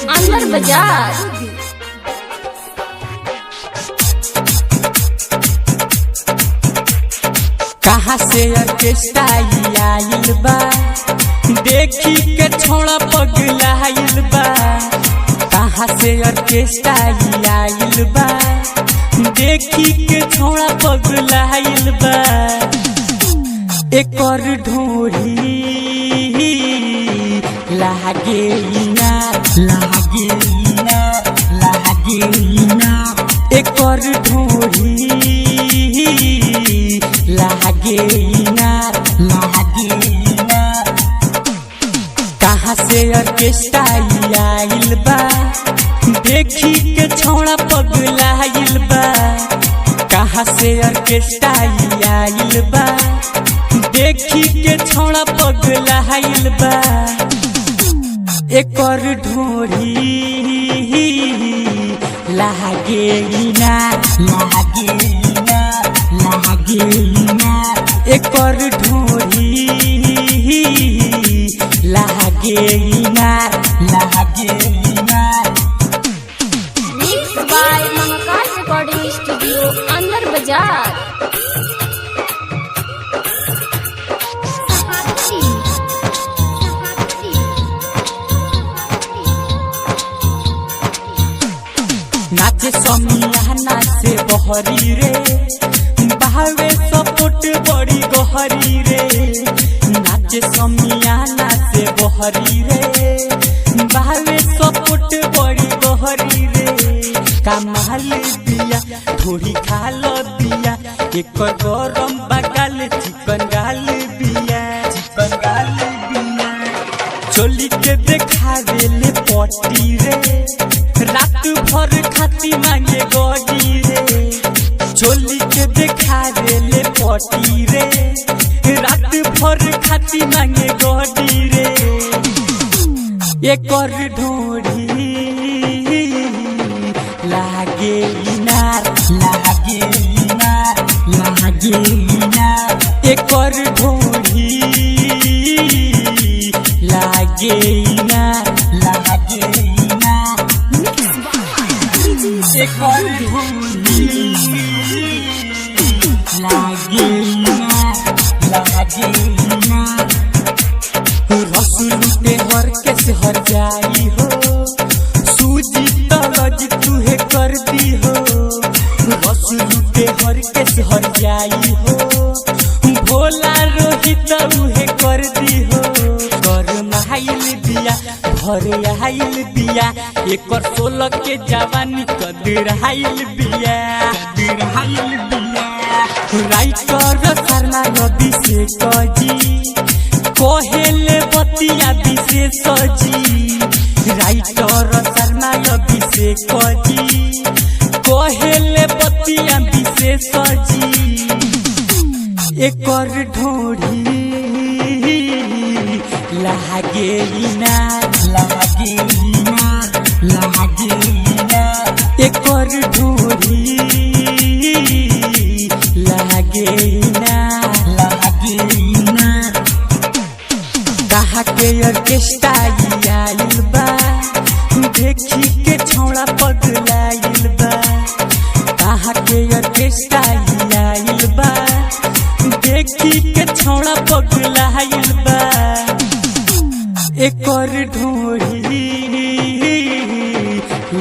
अंदर बाजार। कहाँ से ऑर्केस्ट्रा आइल बा, देखी के छोड़ा पगलाइल बा। कहाँ से ऑर्केस्ट्रा आइल बा, देखी के छोड़ा पगलाइल बा। एक और ढोरी लागे ना लागे ना लागे ना, एक और ढोरी लागे ना लागे ना। कहाँ से ऑर्केस्ट्रा आइल बा, देखी के छोड़ा पगलाइल बा। कहाँ से ऑर्केस्ट्रा आइल बा, देखी के छोड़ा पगलाइल बा। एक और ढोरी लागे ना लागे ना लागे ना, एक और ढोरी लागे ना लागे ना। Mix by Mahakal recording studio अंदर बाजार। नाचे समियाना से बहरी रे, बहावे सपोर्ट बड़ी गहरी रे। नाचे समियाना से बहरी रे, बहावे सपोर्ट बड़ी गहरी रे। कमाल दिया थोड़ी खाल दिया, एक गरम बगाल चिकन गाल दिया चिकन गाल दिया। चोली के देखा देले पटी रे, रात भर खाती मांगे गोदी रे। चोली के देखा देले पटी रे, रात भर खाती मांगे गोदी रे। एक और ढोरी लागे ना लागे ना लागे ना, एक और ढोरी लागे ना लागे ना। एक और ढोरी लागे ना लागे ना। रसूल पे हर के से हर जाई हो, सूजी तलज तुहे कर दी हो। रसूल पे हर के से हर जाई हो, भोला रोहित उहे कर दी हो। कर माइल दिया भर आइल दिया, एक और 16 के जवानी कदर आइल बिया कदर आइल बिया। राइटर सरना नदी से कजी कोहेले बतिया विशेष जी। राइटर सरना नदी से कजी कोहेले बतिया विशेष जी। एक और ढोरी लागे ना लागे ना लागे ना, एक और ढोरी लागे ना लागे ना। कहाँ के ऑर्केस्ट्रा आइल बा, देखी के छोड़ा पगलाइल बा। कहाँ के ऑर्केस्ट्रा आइल बा, देखी के छोड़ा पगलाइल बा। एक और ढोरी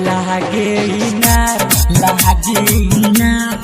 लागे ना लागे ना।